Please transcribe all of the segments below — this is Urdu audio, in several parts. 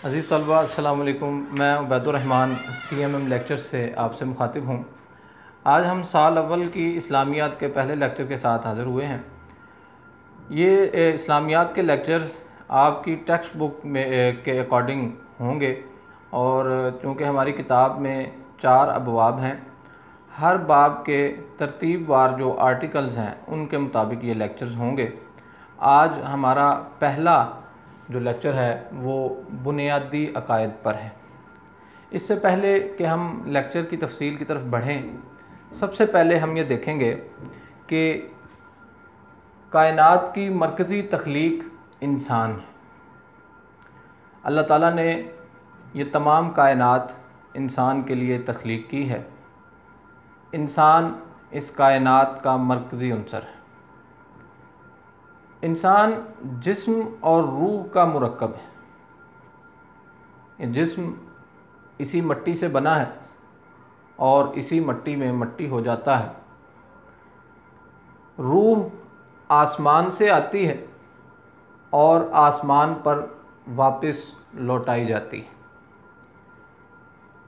عزیز طلباء السلام علیکم، میں عبید الرحمن CMM لیکچر سے آپ سے مخاطب ہوں۔ آج ہم سال اول کی اسلامیات کے پہلے لیکچر کے ساتھ حاضر ہوئے ہیں۔ یہ اسلامیات کے لیکچرز آپ کی ٹیکسٹ بک میں کے اکارڈنگ ہوں گے، اور چونکہ ہماری کتاب میں 4 ابواب ہیں، ہر باب کے ترتیب وار جو آرٹیکلز ہیں ان کے مطابق یہ لیکچرز ہوں گے۔ آج ہمارا پہلا جو لیکچر ہے وہ بنیادی عقائد پر ہے۔ اس سے پہلے کہ ہم لیکچر کی تفصیل کی طرف بڑھیں، سب سے پہلے ہم یہ دیکھیں گے کہ کائنات کی مرکزی تخلیق انسان ہے۔ اللہ تعالیٰ نے یہ تمام کائنات انسان کے لیے تخلیق کی ہے۔ انسان اس کائنات کا مرکزی عنصر ہے۔ انسان جسم اور روح کا مرکب ہے۔ یہ جسم اسی مٹی سے بنا ہے اور اسی مٹی میں مٹی ہو جاتا ہے۔ روح آسمان سے آتی ہے اور آسمان پر واپس لوٹائی جاتی ہے۔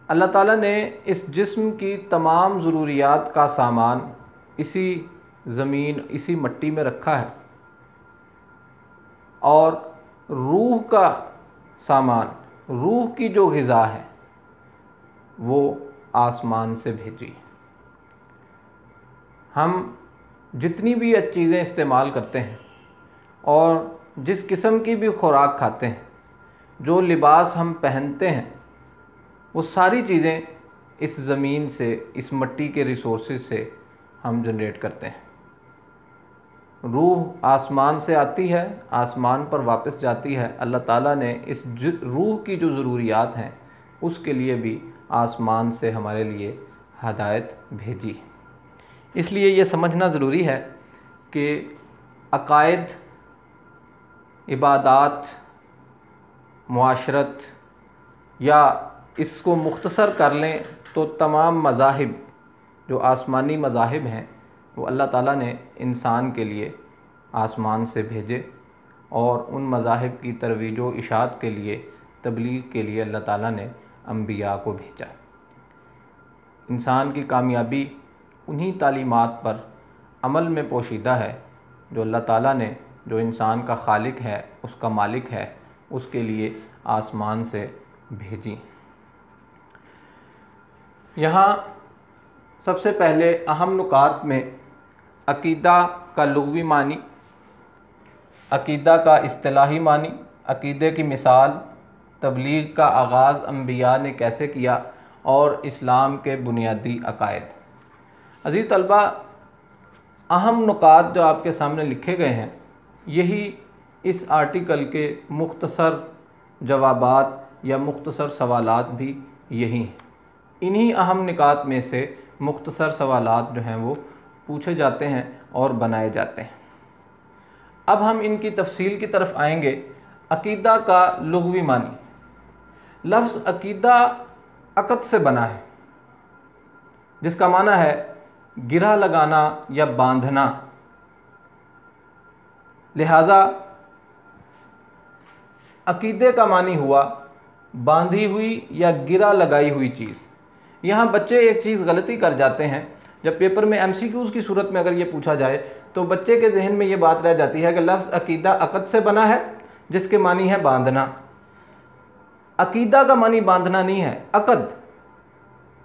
اللہ تعالیٰ نے اس جسم کی تمام ضروریات کا سامان اسی زمین، اسی مٹی میں رکھا ہے، اور روح کا سامان، روح کی جو غذا ہے وہ آسمان سے بھیجی۔ ہم جتنی بھی چیزیں استعمال کرتے ہیں اور جس قسم کی بھی خوراک کھاتے ہیں، جو لباس ہم پہنتے ہیں، وہ ساری چیزیں اس زمین سے، اس مٹی کے ریسورسز سے ہم جنریٹ کرتے ہیں۔ روح آسمان سے آتی ہے، آسمان پر واپس جاتی ہے۔ اللہ تعالیٰ نے اس روح کی جو ضروریات ہیں اس کے لیے بھی آسمان سے ہمارے لیے ہدایت بھیجی۔ اس لیے یہ سمجھنا ضروری ہے کہ عقائد، عبادات، معاشرت، یا اس کو مختصر کر لیں تو تمام مذاہب جو آسمانی مذاہب ہیں وہ اللہ تعالیٰ نے انسان کے لیے آسمان سے بھیجے، اور ان مذاہب کی ترویج و اشاعت کے لیے، تبلیغ کے لیے اللہ تعالیٰ نے انبیاء کو بھیجا۔ انسان کی کامیابی انہی تعلیمات پر عمل میں پوشیدہ ہے جو اللہ تعالیٰ نے، جو انسان کا خالق ہے، اس کا مالک ہے، اس کے لیے آسمان سے بھیجی۔ یہاں سب سے پہلے اہم نکات میں عقیدہ کا لغوی معنی، عقیدہ کا اصطلاحی معنی، عقیدے کی مثال، تبلیغ کا آغاز انبیاء نے کیسے کیا، اور اسلام کے بنیادی عقائد۔ عزیز طلباء، اہم نکات جو آپ کے سامنے لکھے گئے ہیں، یہی اس آرٹیکل کے مختصر جوابات یا مختصر سوالات بھی یہی ہیں۔ انہی اہم نکات میں سے مختصر سوالات جو ہیں وہ پوچھے جاتے ہیں اور بنائے جاتے ہیں۔ اب ہم ان کی تفصیل کی طرف آئیں گے۔ عقیدہ کا لغوی معنی۔ لفظ عقیدہ عقد سے بنا ہے، جس کا معنی ہے گرہ لگانا یا باندھنا۔ لہذا عقیدے کا معنی ہوا باندھی ہوئی یا گرہ لگائی ہوئی چیز۔ یہاں بچے ایک چیز غلطی کر جاتے ہیں، جب پیپر میں MCQs کی صورت میں اگر یہ پوچھا جائے تو بچے کے ذہن میں یہ بات رہ جاتی ہے کہ لفظ عقیدہ عقد سے بنا ہے جس کے معنی ہے باندھنا۔ عقیدہ کا معنی باندھنا نہیں ہے، عقد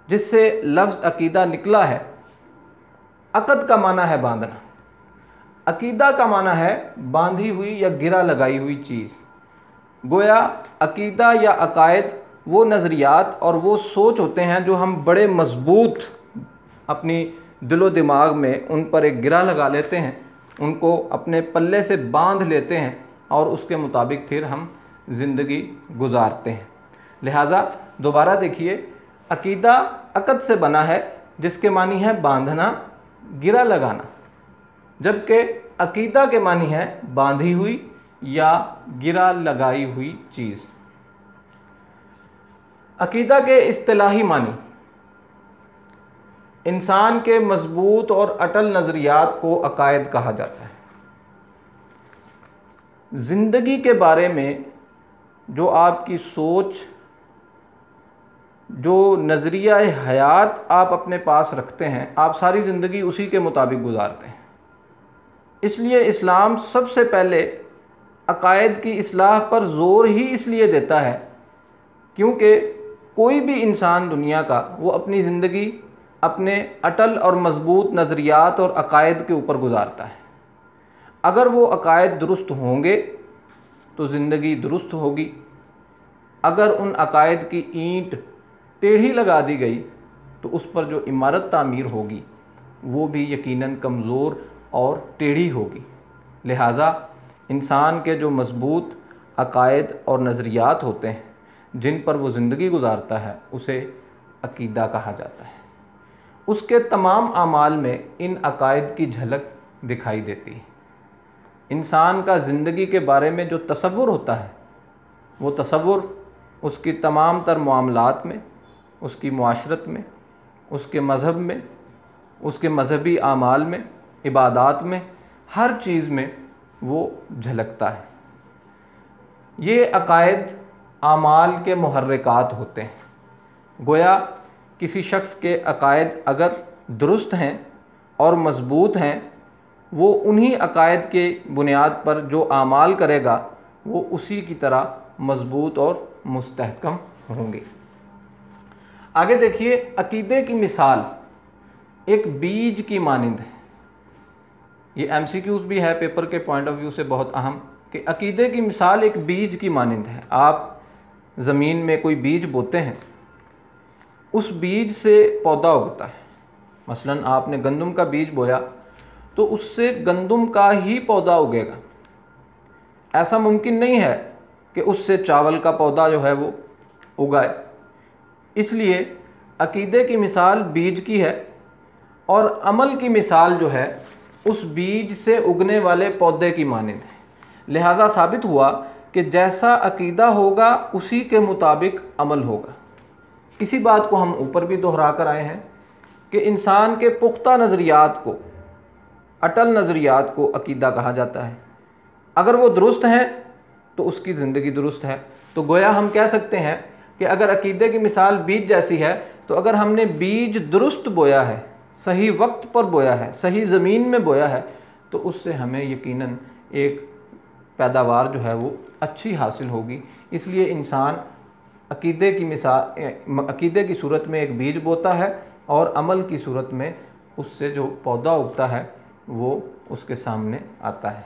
جس سے لفظ عقیدہ نکلا ہے، عقد کا معنی ہے باندھنا۔ عقیدہ کا معنی ہے باندھی ہوئی یا گرہ لگائی ہوئی چیز۔ گویا عقیدہ یا عقائد وہ نظریات اور وہ سوچ ہوتے ہیں جو ہم بڑے مضبوط اپنی دل و دماغ میں ان پر ایک گرہ لگا لیتے ہیں، ان کو اپنے پلے سے باندھ لیتے ہیں، اور اس کے مطابق پھر ہم زندگی گزارتے ہیں۔ لہٰذا دوبارہ دیکھیے، عقیدہ عقد سے بنا ہے جس کے معنی ہے باندھنا، گرہ لگانا، جبکہ عقیدہ کے معنی ہے باندھی ہوئی یا گرہ لگائی ہوئی چیز۔ عقیدہ کے اصطلاحی معنی۔ انسان کے مضبوط اور اٹل نظریات کو عقائد کہا جاتا ہے۔ زندگی کے بارے میں جو آپ کی سوچ، جو نظریہ حیات آپ اپنے پاس رکھتے ہیں، آپ ساری زندگی اسی کے مطابق گزارتے ہیں۔ اس لیے اسلام سب سے پہلے عقائد کی اصلاح پر زور ہی اس لیے دیتا ہے کیونکہ کوئی بھی انسان دنیا کا وہ اپنی زندگی اپنے اٹل اور مضبوط نظریات اور عقائد کے اوپر گزارتا ہے۔ اگر وہ عقائد درست ہوں گے تو زندگی درست ہوگی، اگر ان عقائد کی اینٹ ٹیڑھی لگا دی گئی تو اس پر جو عمارت تعمیر ہوگی وہ بھی یقیناً کمزور اور ٹیڑھی ہوگی۔ لہٰذا انسان کے جو مضبوط عقائد اور نظریات ہوتے ہیں جن پر وہ زندگی گزارتا ہے اسے عقیدہ کہا جاتا ہے۔ اس کے تمام اعمال میں ان عقائد کی جھلک دکھائی دیتی ہے۔ انسان کا زندگی کے بارے میں جو تصور ہوتا ہے وہ تصور اس کی تمام تر معاملات میں، اس کی معاشرت میں، اس کے مذہب میں، اس کے مذہبی اعمال میں، عبادات میں، ہر چیز میں وہ جھلکتا ہے۔ یہ عقائد اعمال کے محرکات ہوتے ہیں۔ گویا کسی شخص کے عقائد اگر درست ہیں اور مضبوط ہیں، وہ انہی عقائد کے بنیاد پر جو اعمال کرے گا وہ اسی کی طرح مضبوط اور مستحکم ہوں گے۔ آگے دیکھیے، عقیدے کی مثال ایک بیج کی مانند ہے۔ یہ ایم سی کیوز بھی ہے پیپر کے پوائنٹ آف ویو سے بہت اہم، کہ عقیدے کی مثال ایک بیج کی مانند ہے۔ آپ زمین میں کوئی بیج بوتے ہیں، اس بیج سے پودا اگتا ہے۔ مثلاً آپ نے گندم کا بیج بویا تو اس سے گندم کا ہی پودا اگے گا۔ ایسا ممکن نہیں ہے کہ اس سے چاول کا پودا جو ہے وہ اگائے۔ اس لیے عقیدے کی مثال بیج کی ہے اور عمل کی مثال جو ہے اس بیج سے اگنے والے پودے کی مانند ہے۔ لہذا ثابت ہوا کہ جیسا عقیدہ ہوگا اسی کے مطابق عمل ہوگا۔ اسی بات کو ہم اوپر بھی دہرا کر آئے ہیں کہ انسان کے پختہ نظریات کو، اٹل نظریات کو عقیدہ کہا جاتا ہے۔ اگر وہ درست ہیں تو اس کی زندگی درست ہے۔ تو گویا ہم کہہ سکتے ہیں کہ اگر عقیدے کی مثال بیج جیسی ہے تو اگر ہم نے بیج درست بویا ہے، صحیح وقت پر بویا ہے، صحیح زمین میں بویا ہے، تو اس سے ہمیں یقیناً ایک پیداوار جو ہے وہ اچھی حاصل ہوگی۔ اس لیے انسان عقیدے کی صورت میں ایک بیج بوتا ہے اور عمل کی صورت میں اس سے جو پودا اگتا ہے وہ اس کے سامنے آتا ہے۔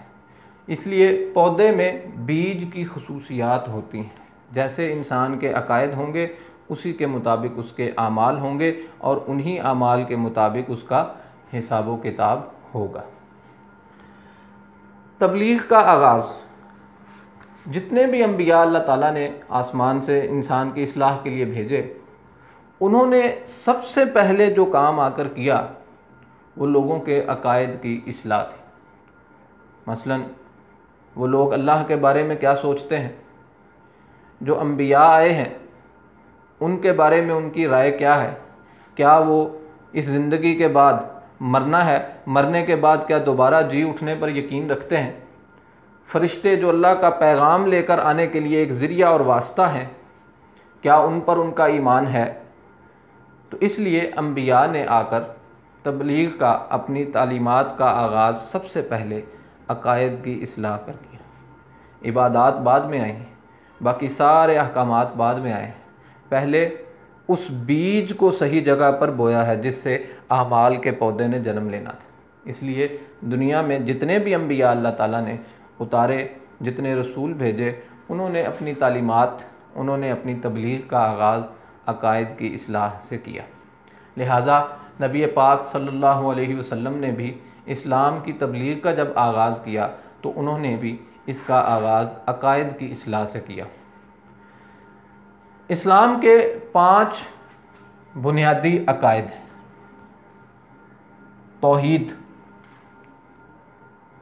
اس لیے پودے میں بیج کی خصوصیات ہوتی ہیں۔ جیسے انسان کے عقائد ہوں گے اسی کے مطابق اس کے اعمال ہوں گے اور انہی اعمال کے مطابق اس کا حساب و کتاب ہوگا۔ تبلیغ کا آغاز، جتنے بھی انبیاء اللہ تعالیٰ نے آسمان سے انسان کی اصلاح کے لیے بھیجے، انہوں نے سب سے پہلے جو کام آ کر کیا وہ لوگوں کے عقائد کی اصلاح تھی۔ مثلاً وہ لوگ اللہ کے بارے میں کیا سوچتے ہیں، جو انبیاء آئے ہیں ان کے بارے میں ان کی رائے کیا ہے، کیا وہ اس زندگی کے بعد مرنا ہے، مرنے کے بعد کیا دوبارہ جی اٹھنے پر یقین رکھتے ہیں، فرشتے جو اللہ کا پیغام لے کر آنے کے لیے ایک ذریعہ اور واسطہ ہیں، کیا ان پر ان کا ایمان ہے۔ تو اس لیے انبیاء نے آ کر تبلیغ کا، اپنی تعلیمات کا آغاز سب سے پہلے عقائد کی اصلاح پر کیا۔ عبادات بعد میں آئیں، باقی سارے احکامات بعد میں آئے۔ پہلے اس بیج کو صحیح جگہ پر بویا ہے جس سے اعمال کے پودے نے جنم لینا تھا۔ اس لیے دنیا میں جتنے بھی انبیاء اللہ تعالیٰ نے اتارے، جتنے رسول بھیجے، انہوں نے اپنی تعلیمات، انہوں نے اپنی تبلیغ کا آغاز عقائد کی اصلاح سے کیا۔ لہٰذا نبی پاک صلی اللہ علیہ وسلم نے بھی اسلام کی تبلیغ کا جب آغاز کیا تو انہوں نے بھی اس کا آغاز عقائد کی اصلاح سے کیا۔ اسلام کے 5 بنیادی عقائد ہیں۔ توحید،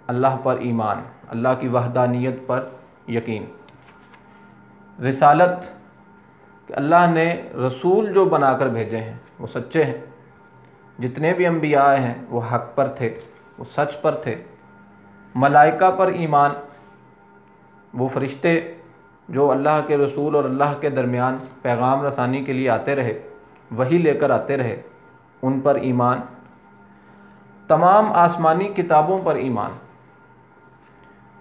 اللہ پر ایمان، اللہ کی وحدانیت پر یقین۔ رسالت، کہ اللہ نے رسول جو بنا کر بھیجے ہیں وہ سچے ہیں، جتنے بھی انبیاء ہیں وہ حق پر تھے، وہ سچ پر تھے۔ ملائکہ پر ایمان، وہ فرشتے جو اللہ کے رسول اور اللہ کے درمیان پیغام رسانی کے لیے آتے رہے، وہی لے کر آتے رہے، ان پر ایمان، تمام آسمانی کتابوں پر ایمان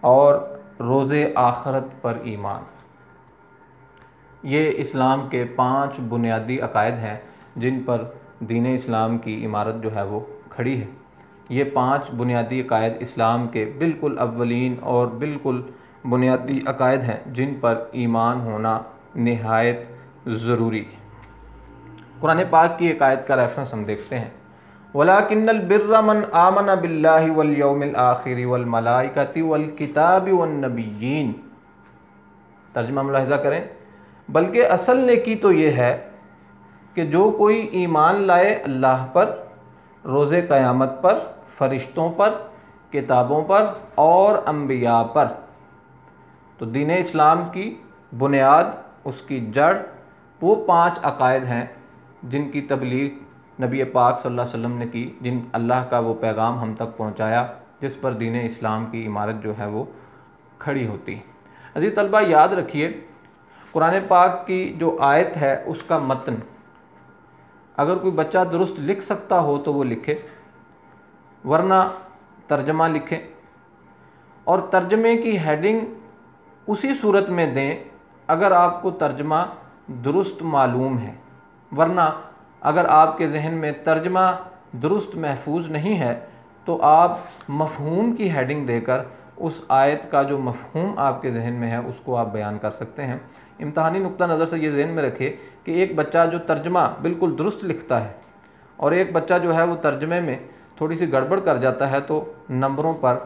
اور روز آخرت پر ایمان۔ یہ اسلام کے 5 بنیادی عقائد ہیں جن پر دین اسلام کی عمارت جو ہے وہ کھڑی ہے۔ یہ 5 بنیادی عقائد اسلام کے بالکل اولین اور بالکل بنیادی عقائد ہیں جن پر ایمان ہونا نہایت ضروری ہے۔ قرآن پاک کی عقائد کا ریفرنس ہم دیکھتے ہیں، وَلَٰكِنَّ الْبِرَّ مَنْ آمَنَ بِاللَّهِ وَالْيَوْمِ الْآخِرِ وَالْمَلَائِكَةِ وَالْكِتَابِ وَالنَّبِيِّينَ۔ ترجمہ ملاحظہ کریں، بلکہ اصل نیکی تو یہ ہے کہ جو کوئی ایمان لائے اللہ پر، روز قیامت پر، فرشتوں پر، کتابوں پر اور انبیاء پر۔ تو دین اسلام کی بنیاد، اس کی جڑ، وہ 5 عقائد ہیں جن کی تبلیغ نبی پاک صلی اللہ علیہ وسلم نے کی، جن اللہ کا وہ پیغام ہم تک پہنچایا، جس پر دین اسلام کی عمارت جو ہے وہ کھڑی ہوتی۔ عزیز طلبہ، یاد رکھیے، قرآن پاک کی جو آیت ہے اس کا متن اگر کوئی بچہ درست لکھ سکتا ہو تو وہ لکھے، ورنہ ترجمہ لکھیں، اور ترجمے کی ہیڈنگ اسی صورت میں دیں اگر آپ کو ترجمہ درست معلوم ہے، ورنہ اگر آپ کے ذہن میں ترجمہ درست محفوظ نہیں ہے تو آپ مفہوم کی ہیڈنگ دے کر اس آیت کا جو مفہوم آپ کے ذہن میں ہے اس کو آپ بیان کر سکتے ہیں۔ امتحانی نقطہ نظر سے یہ ذہن میں رکھے کہ ایک بچہ جو ترجمہ بالکل درست لکھتا ہے اور ایک بچہ جو ہے وہ ترجمے میں تھوڑی سی گڑبڑ کر جاتا ہے تو نمبروں پر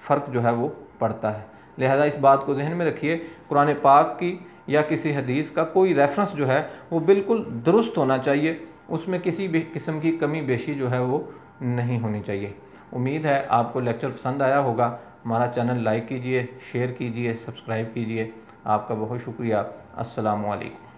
فرق جو ہے وہ پڑتا ہے۔ لہذا اس بات کو ذہن میں رکھیے، قرآن پاک کی یا کسی حدیث کا کوئی ریفرنس جو ہے وہ بالکل درست ہونا چاہیے، اس میں کسی بھی قسم کی کمی بیشی جو ہے وہ نہیں ہونی چاہیے۔ امید ہے آپ کو لیکچر پسند آیا ہوگا۔ ہمارا چینل لائک کیجئے، شیئر کیجئے، سبسکرائب کیجئے۔ آپ کا بہت شکریہ۔ السلام علیکم۔